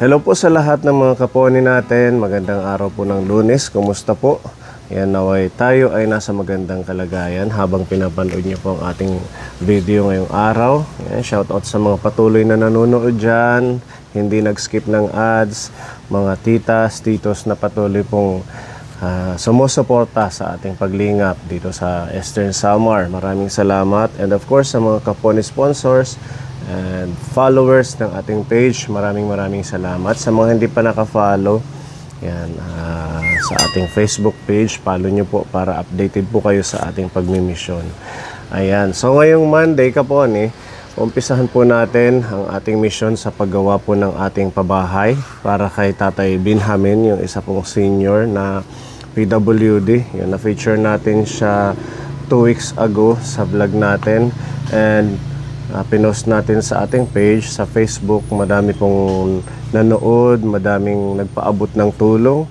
Hello po sa lahat ng mga kaponi natin. Magandang araw po ng Lunes. Kumusta po? Yan, naway tayo ay nasa magandang kalagayan habang pinapanood niyo po ang ating video ngayong araw. Yan, shoutout sa mga patuloy na nanonood dyan, hindi nag-skip ng ads, mga titas, titos na patuloy pong sumusuporta sa ating paglingap dito sa Eastern Samar. Maraming salamat. And of course sa mga kaponi sponsors and followers ng ating page, maraming salamat. Sa mga hindi pa naka-follow, yan, sa ating Facebook page, follow nyo po para updated po kayo sa ating pagmimisyon. Ayan, so ngayong Monday kapon umpisahan po natin ang ating mission sa paggawa po ng ating pabahay para kay Tatay Binhamin, yung isa pong senior na PWD. Yun, na-feature natin siya 2 weeks ago sa vlog natin, and pinost natin sa ating page sa Facebook. Madami pong nanood, madaming nagpaabot ng tulong.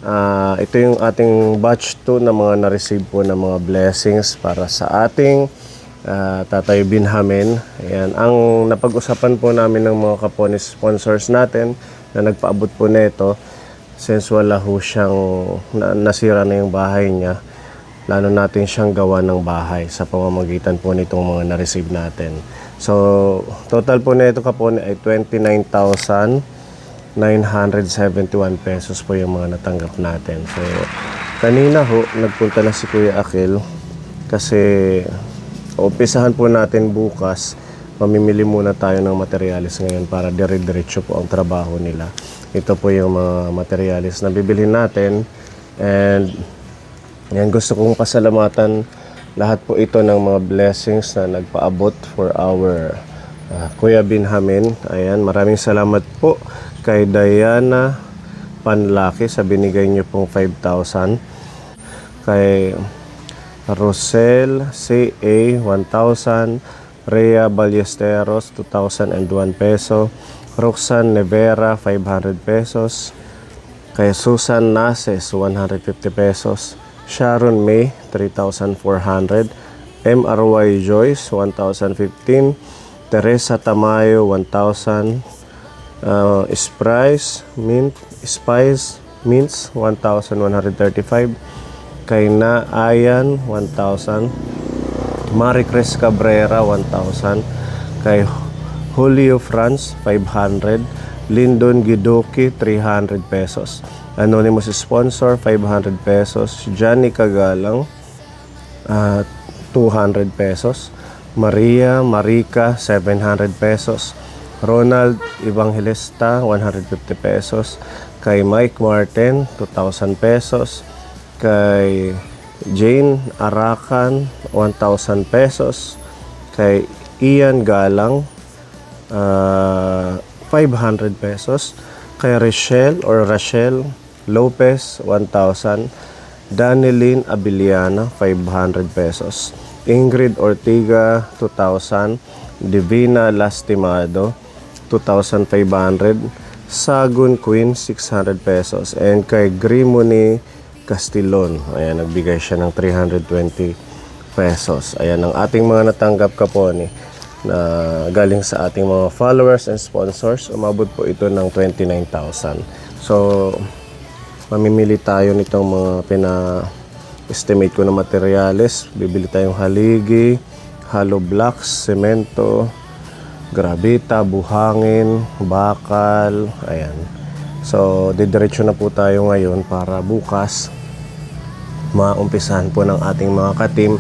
Ito yung ating batch 2 na mga na-receive po ng mga blessings para sa ating Tatay Binhamin. Ayan, ang napag-usapan po namin ng mga kaponi sponsors natin na nagpaabot po nito, since wala ho siyang nasira na yung bahay niya, plano natin siyang gawa ng bahay sa pamamagitan po nitong mga na-receive natin. So, total po na ito kapon ay 29,971 pesos po yung mga natanggap natin. So, kanina ho, nagpunta na si Kuya Akil kasi umpisahan po natin bukas. Mamimili muna tayo ng materialis ngayon para dire-diretso po ang trabaho nila. Ito po yung mga materialis na bibilhin natin, and yan, gusto kong pasalamatan lahat po ito ng mga blessings na nagpaabot for our Kuya Binhamin. Ayan, maraming salamat po kay Diana Panlaki sa binigay niyo pong 5,000. Kay Rosel CA 1,000. Rhea Ballesteros 2,001 peso. Roxanne Nevera 500 pesos. Kay Susan Nases 150 pesos. Sharon May 3,400, MRY Joyce 1,015, Teresa Tamayo 1,000, Spice Mints 1,135, kay Na Ayan 1,000, Maricres Cabrera 1,000, kay Julio Franz 500, Lyndon Gidoki 300 pesos. Anonymous sponsor 500 pesos. Johnny Kagalang 200 pesos. Maria Marica 700 pesos. Ronald Evangelista 150 pesos. Kay Mike Martin 2,000 pesos. Kay Jane Arakan 1,000 pesos. Kay Ian Galang 500 pesos. Kay Rachel Lopez 1,000, Danilyn Abiliana 500 pesos, Ingrid Ortiga 2,000, Divina Lastimado 2,500, Sagun Queen 600 pesos, and kay Grimony Castillon, ayan, nagbigay siya ng 320 pesos. Ayan ang ating mga natanggap kaponi na galing sa ating mga followers and sponsors. Umabot po ito ng 29,000. So, mamimili tayo nitong mga pina-estimate ko na materyales. Bibili tayong haligi, hollow blocks, semento, gravita, buhangin, bakal, ayan. So, didiretso na po tayo ngayon para bukas maumpisahan po ng ating mga katim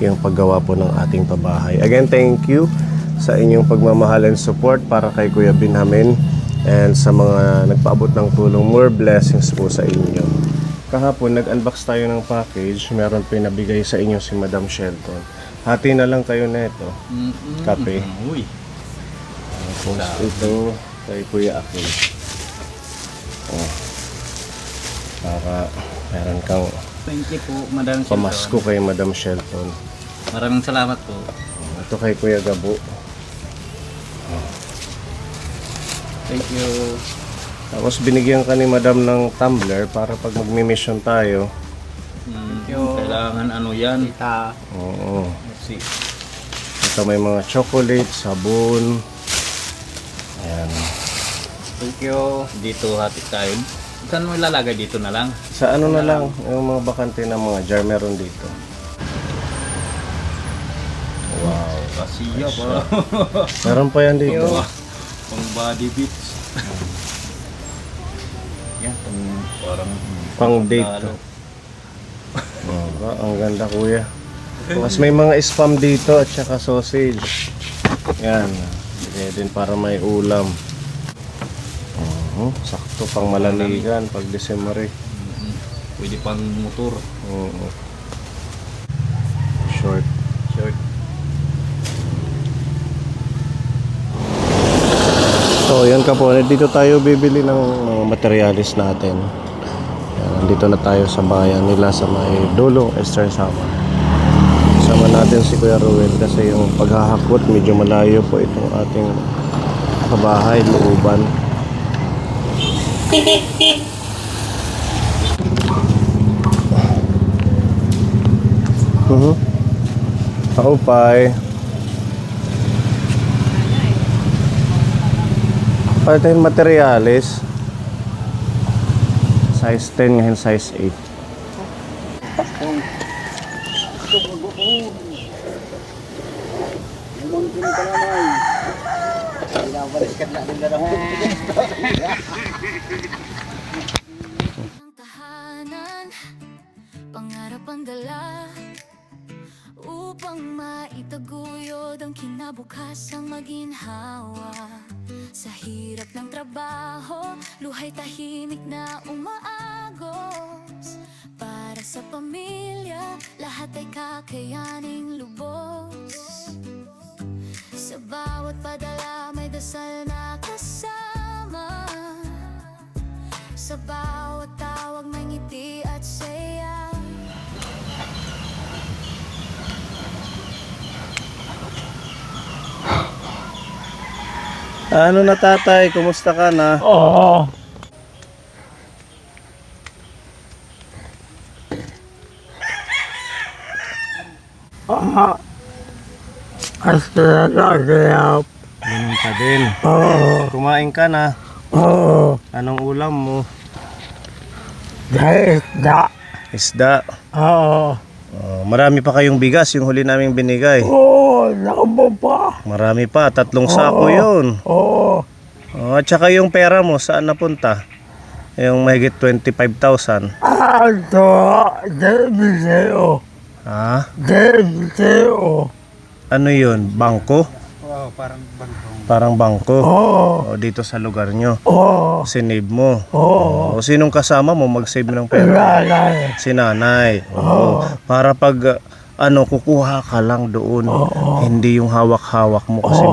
yung paggawa po ng ating pabahay. Again, thank you sa inyong pagmamahal and support para kay Kuya Binhamin, and sa mga nagpaabot ng tulong. More blessings po sa inyo. Kahapon nag-unbox tayo ng package. Meron pinabigay sa inyo si Madam Shelton. Hati na lang kayo neto. Kape. Uy. Tapos ito kay Kuya Akil. Para meron kang Thank you po, Madam Shelton. pamasko kay Madam Shelton. Maraming salamat po. Ito kay Kuya Gabo. Thank you. Tapos binigyan ka ni Madam ng tumbler para pag magmi-mission tayo. Kailangan ano yan? Kita. Oo. Let's see. Ito may mga chocolate, sabon. Ayan. Thank you. Dito hati tayo. Saan mo ilalagay? Dito na lang. Sa ano na lang, yung mga bakante ng mga jar meron dito. Wow, kasiya pa. Meron pa yan dito. Pang body beats. Yan, parang Pang date to. Ang ganda kuya. Mas may mga spam dito at saka sausage. Yan. Kaya din para may ulam. Sakto pang malamigan pag December. Pwede pang motor. Short. Short. So yan kapone, dito tayo bibili ng mga materialis natin. Yan, nandito na tayo sa bayan nila sa may Dulong, Eastern Samar. Sama natin si Kuya Ruel kasi yung paghahakot medyo malayo po itong ating kabahay, looban. Kaupay. Palitin materialis. Size 10 ngayon size 8. Ang tahanan, pangarap ang dala upang maitaguyod ang kinabukasang maginhawa. Sa hirap ng trabaho, luhay tahimik na umaagos. Para sa pamilya, lahat ay kakayaning lubos. Sa bawat padala may dasal na kasama. Sa bawat tawag may ngiti at saya. Ano na tatay? Kumusta ka na? Oo. Asalagalap. Ganun ka din. Oo. Kumain ka na. Oo. Anong ulam mo? Dahil isda. Isda. Oo. Marami pa kayong bigas yung huli naming binigay. Oo. Labo pa. Marami pa. 3 sako yun. Oo. At saka yung pera mo, saan napunta? Yung mahigit 25,000. Ato. Debiseo. Ha? Debiseo. Ano yun? Bangko? Wow, parang bangko. Parang bangko. Oo. O, dito sa lugar nyo. Oo. Sinave mo. Oo. O, sinong kasama mo mag-save ng pera? Lalay. Si nanay. Oo. Para pag kukuha ka lang doon. Hindi yung hawak-hawak mo kasi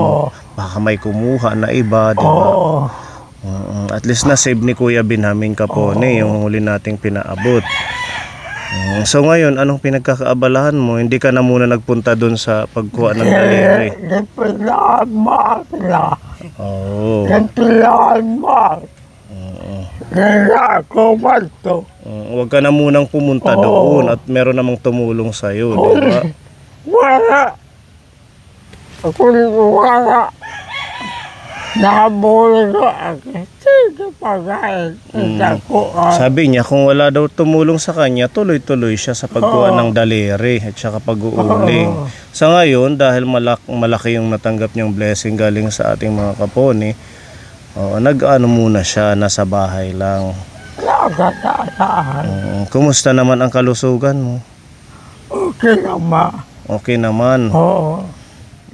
baka may kumuha na iba, di ba? Oo. At least na save ni Kuya Binhaming Capone yung huli nating pinaabot. So ngayon, anong pinagkakaabalahan mo? Hindi ka na muna nagpunta doon sa pagkuha ng daliri. Napilaan mo akla. Oo. Napilaan mo. Nila ako bato. Huwag ka na munang pumunta doon at meron namang tumulong sa'yo, di ba? Wala. Ako wala. Nakabulong ko ako. Sige pagkain. Ako Sabi niya kung wala daw tumulong sa kanya, tuloy-tuloy siya sa pagkuha ng daliri at saka pag-uuling. Sa ngayon, dahil malaki yung natanggap niyang blessing galing sa ating mga kapone, nag-ano muna siya, nasa bahay lang. nakataan. Kumusta naman ang kalusugan mo? Okay naman. Okay naman. Oo.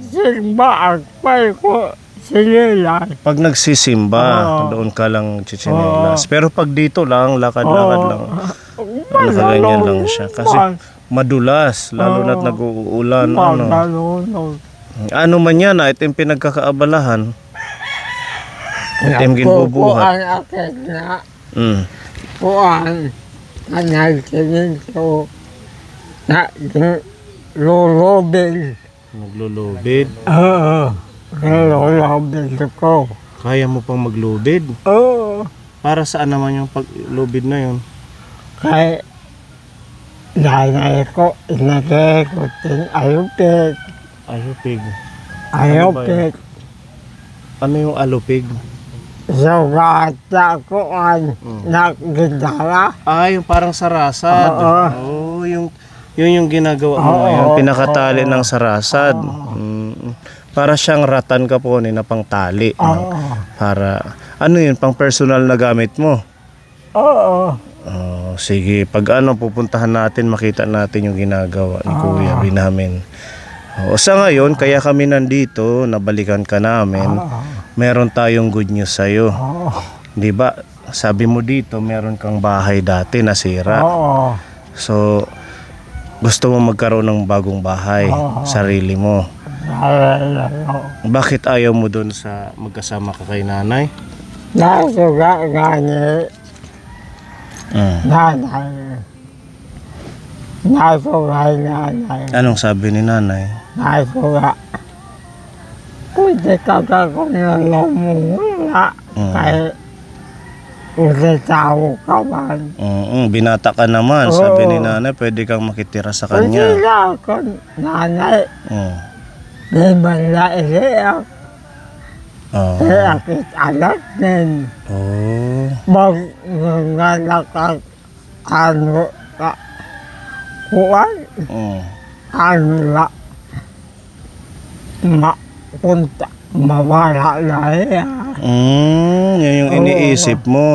Simba agpay ko sinilan. Pag nagsisimba, doon ka lang chichinelas. Pero pag dito lang, lakad-lakad lang. Nakaganyan lang siya. Kasi madulas, lalo na't nag-uulan. Ano man yan, ito yung pinagkakaabalahan. Ito yung ginubuhat. Kuan akin na. Kuan. Anagkinin ko. Na lulubin. Naglulubid. Oo. Lulubin ko. Kaya mo pang maglubid? Oo. Para saan naman yung paglubid na yun? Kay nanay ko, inagay ko ting ayupit. Alupig. Ayupit. Ano yung alupig? sugat ako ang nagdala. Yung parang sarasad. Oo. Yun yung ginagawa mo Oo, ngayon. Pinakatali ng sarasad. Para siyang ratan ka po na pang tali. No? Para, ano yun, pang personal na gamit mo? Oo. Sige, pag pupuntahan natin, makita natin yung ginagawa ni Kuya Binamin. Sa ngayon, kaya kami nandito, nabalikan ka namin, meron tayong good news sa'yo. Di ba? Sabi mo dito, meron kang bahay dati nasira. Oo. So, gusto mo magkaroon ng bagong bahay, sarili mo. Bakit ayaw mo doon sa magkasama ka kay nanay? Nasugat nga ni nanay. Nasugat nanay. Anong sabi ni nanay? Nasugat. Pwede ka kung lumula. Kaya tao ka man. Binata ka naman, sabi ni nanay, pwede kang makitira sa Pwede kanya. na ako nanay. Di man na iiyak. Iiyak anak din. Mag-nganak ang ano ka. Kuwan. Ano na. Mapunta. Mawala na Yan yung iniisip mo.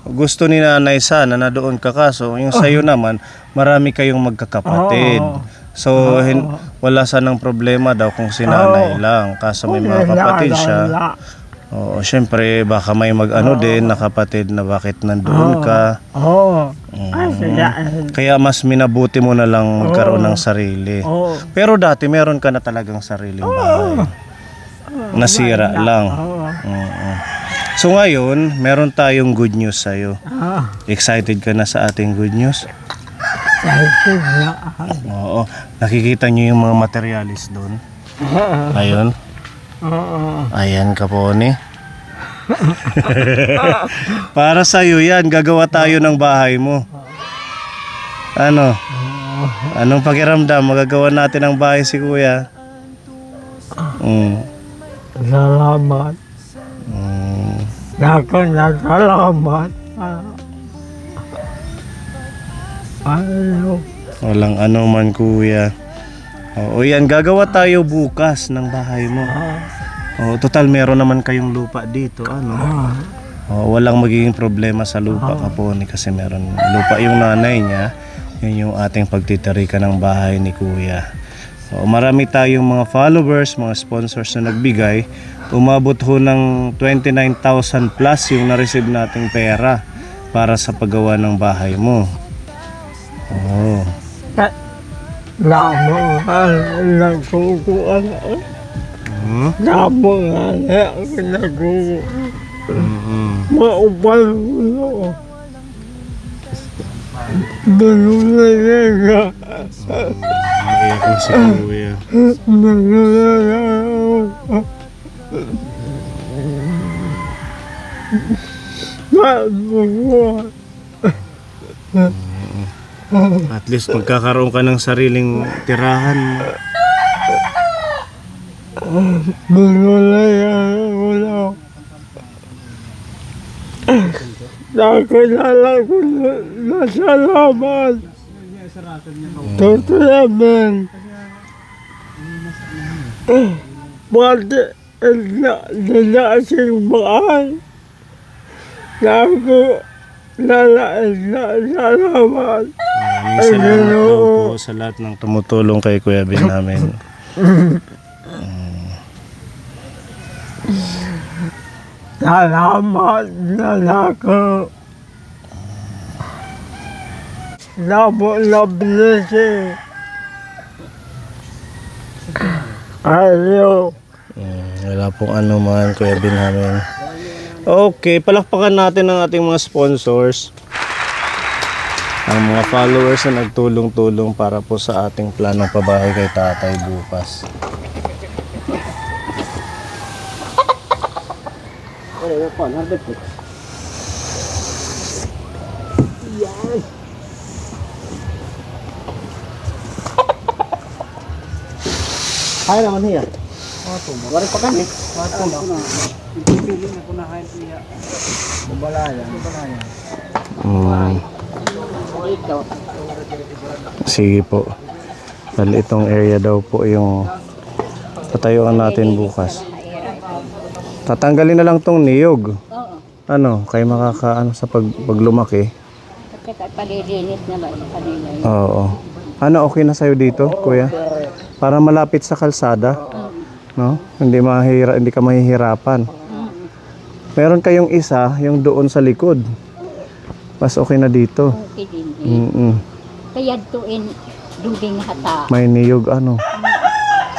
Gusto ni nanay sana na doon ka, kaso yung sayo naman, marami kayong magkakapatid. So, wala sanang problema daw kung si nanay lang. Kaso may mga kapatid siya. Syempre, baka may mag-ano din na kapatid na bakit nandoon ka. Kaya mas minabuti mo na lang magkaroon ng sarili. Pero dati meron ka na talagang sariling bahay. Nasira lang. So ngayon, meron tayong good news sa'yo. Excited ka na sa ating good news? Oo. Nakikita niyo yung mga materialis doon? Ayun. Ayan, Kapone. Para sa'yo yan, gagawa tayo ng bahay mo. Ano? Anong pakiramdam? Magagawa natin ang bahay si Kuya. Salamat. Ako na salamat. Ano? Walang ano man, Kuya. Yan, gagawa tayo bukas ng bahay mo. Total meron naman kayong lupa dito, ano? Walang magiging problema sa lupa, Kapone, kasi meron lupa yung nanay niya. Yun yung ating pagtitirikan ng bahay ni Kuya. Marami tayong mga followers, mga sponsors na nagbigay. Umabot ho ng 29,000 plus yung na-receive nating pera para sa paggawa ng bahay mo. Nagkukuan. Namungan ako nagkukuan. Maupal ko. Nalulay ka. Naiyak na si Kuya. At least magkakaroon ka ng sariling tirahan mo. Nalulay ako na. Nakilala ko na salamat. Totoo naman. Pati nalasing bahay. Naku, salamat. Salamat daw po sa lahat ng tumutulong kay Kuya Ben namin. Salamat na ako. Nablessing. Ayaw. Wala pong ano man, Kuya Ben namin. Okay, palakpakan natin ang ating mga sponsors. Ang mga followers na nagtulong-tulong para po sa ating planong pabahay kay tatay bukas. Kaya naman hiya. Wala pa kami. Mm. Sige po. Bali itong area daw po yung patayuan natin bukas. Tatanggalin na lang tong niyog. Ano, kay makakaano sa pag lumaki. Palilinis na ba sa kanila yun? Oo. Ano, okay na sa'yo dito, kuya? Para malapit sa kalsada. No? Hindi ka mahihirapan. Meron kayong isa, yung doon sa likod. Mas okay na dito. Okay din. Mm-mm. Kaya tuin dubing hata. May niyog ano.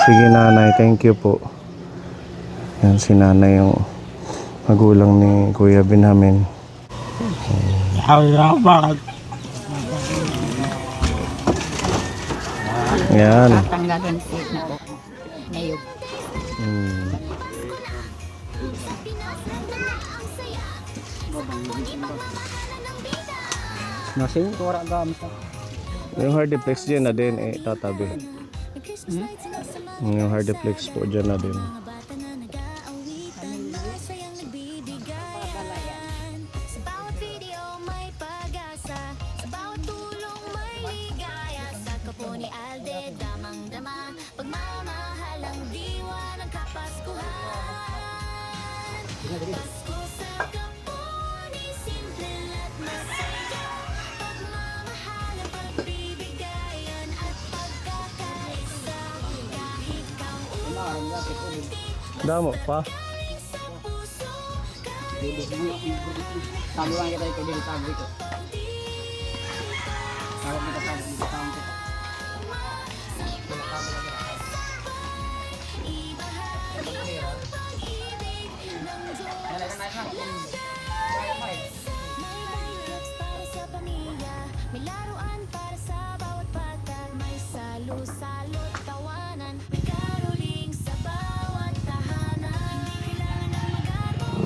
Sige nanay, thank you po. Yan si nanay yung magulang ni Kuya Benjamin. Bakit? Yan. Tatanggalin si na nayog. Nasing ko ora gamit. Yung hardiplex dyan na din tatabi. Yung hardiplex po dyan na din. Sa bawat video may pag-asa, sa bawat tulong may ligaya. Sa kapo ni Alde, damang-dama, pagmamahal ang diwa ng Kapaskuhan. Pasko sa kapo ni simple at masaya, pagmamahal ang pagbibigayan at pagkakaisa. Kahit kang Damo pa. Sabi lang kita ikaw dito sabi ko. Sabi kita sabi dito sabi ko. may lyrics para sa pamilya, may laruan para sa bawat bata, may salo-salo't tawanan, may caroling sa bawat tahanan. Hindi kailangan ng magarbong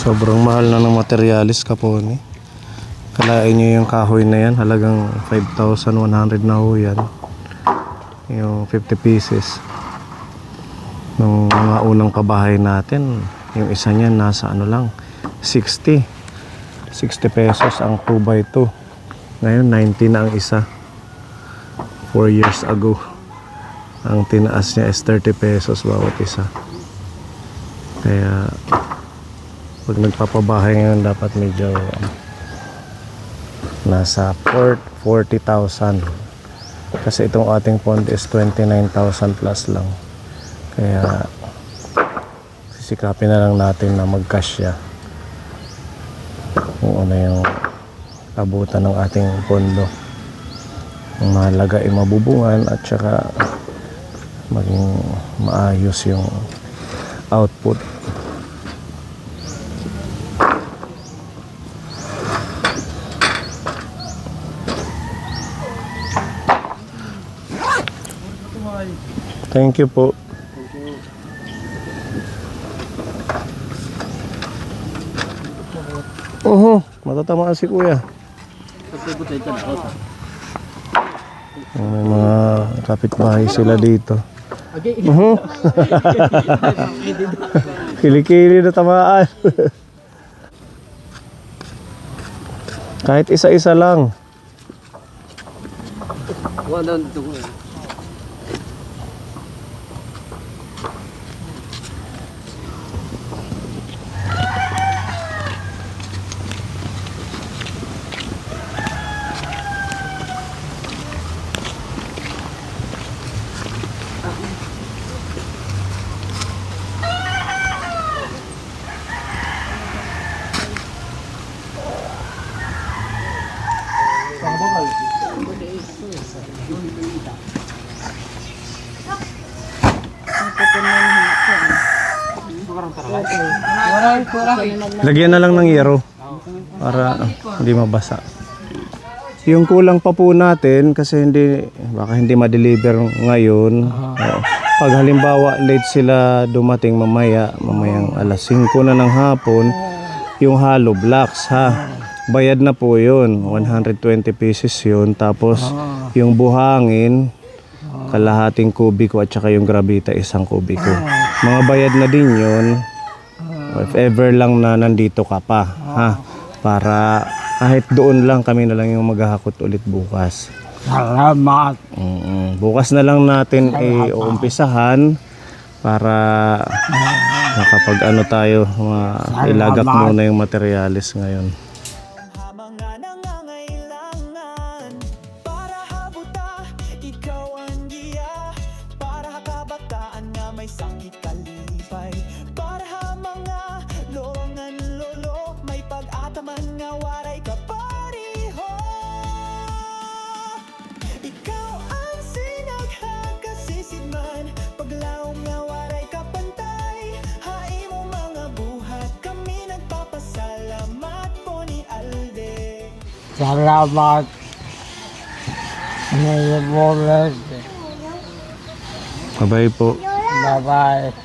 Sobrang mahal na ng materialis Kapone. Kalain nyo yung kahoy na yan, halagang 5,100 na ho yan. Yung 50 pieces. Nung mga unang pabahay natin, yung isa niyan nasa ano lang, 60 pesos ang 2x2. Ngayon 90 na ang isa. 4 years ago, ang tinaas niya is 30 pesos bawat isa. Kaya pag nagpapabahay ngayon dapat medyo nasa 40,000 kasi itong ating pond is 29,000 plus lang, kaya sisikapin na lang natin na mag-cash siya kung ano yung abutan ng ating pondo. Ang mahalaga ay mabubungan at saka maging maayos yung output. Thank you po. Matatamaan si kuya. May mga kapitbahay sila dito. Kili-kili na tamaan. Kahit isa-isa lang. Wala dito ko. Lagyan na lang ng yero para hindi mabasa. Yung kulang pa po natin kasi baka hindi ma-deliver ngayon. Pag halimbawa late sila dumating mamayang alas 5 na ng hapon, yung hollow blocks ha. Bayad na po yun, 120 pieces yun. Tapos yung buhangin, kalahating kubiko at saka yung gravita 1 kubiko. Mga bayad na din yun. If ever lang na nandito ka pa ha. Para kahit doon lang kami na lang yung maghahakot ulit bukas. Salamat. Bukas na lang natin uumpisahan para makapag ano tayo, ilagak muna yung materyales ngayon. Mga nangangailangan para habuta, ikaw ang giya. Para kabataan na may sakit kalipay. Para mga longan lolo, may pag-ataman nga waray kapariho. Ikaw ang sinaghang kasisidman, paglaong nga waray kapantay. Hai mo mga buhat, kami nagpapasalamat po ni Alde. Salamat. May bulit. Bye-bye po. Bye-bye.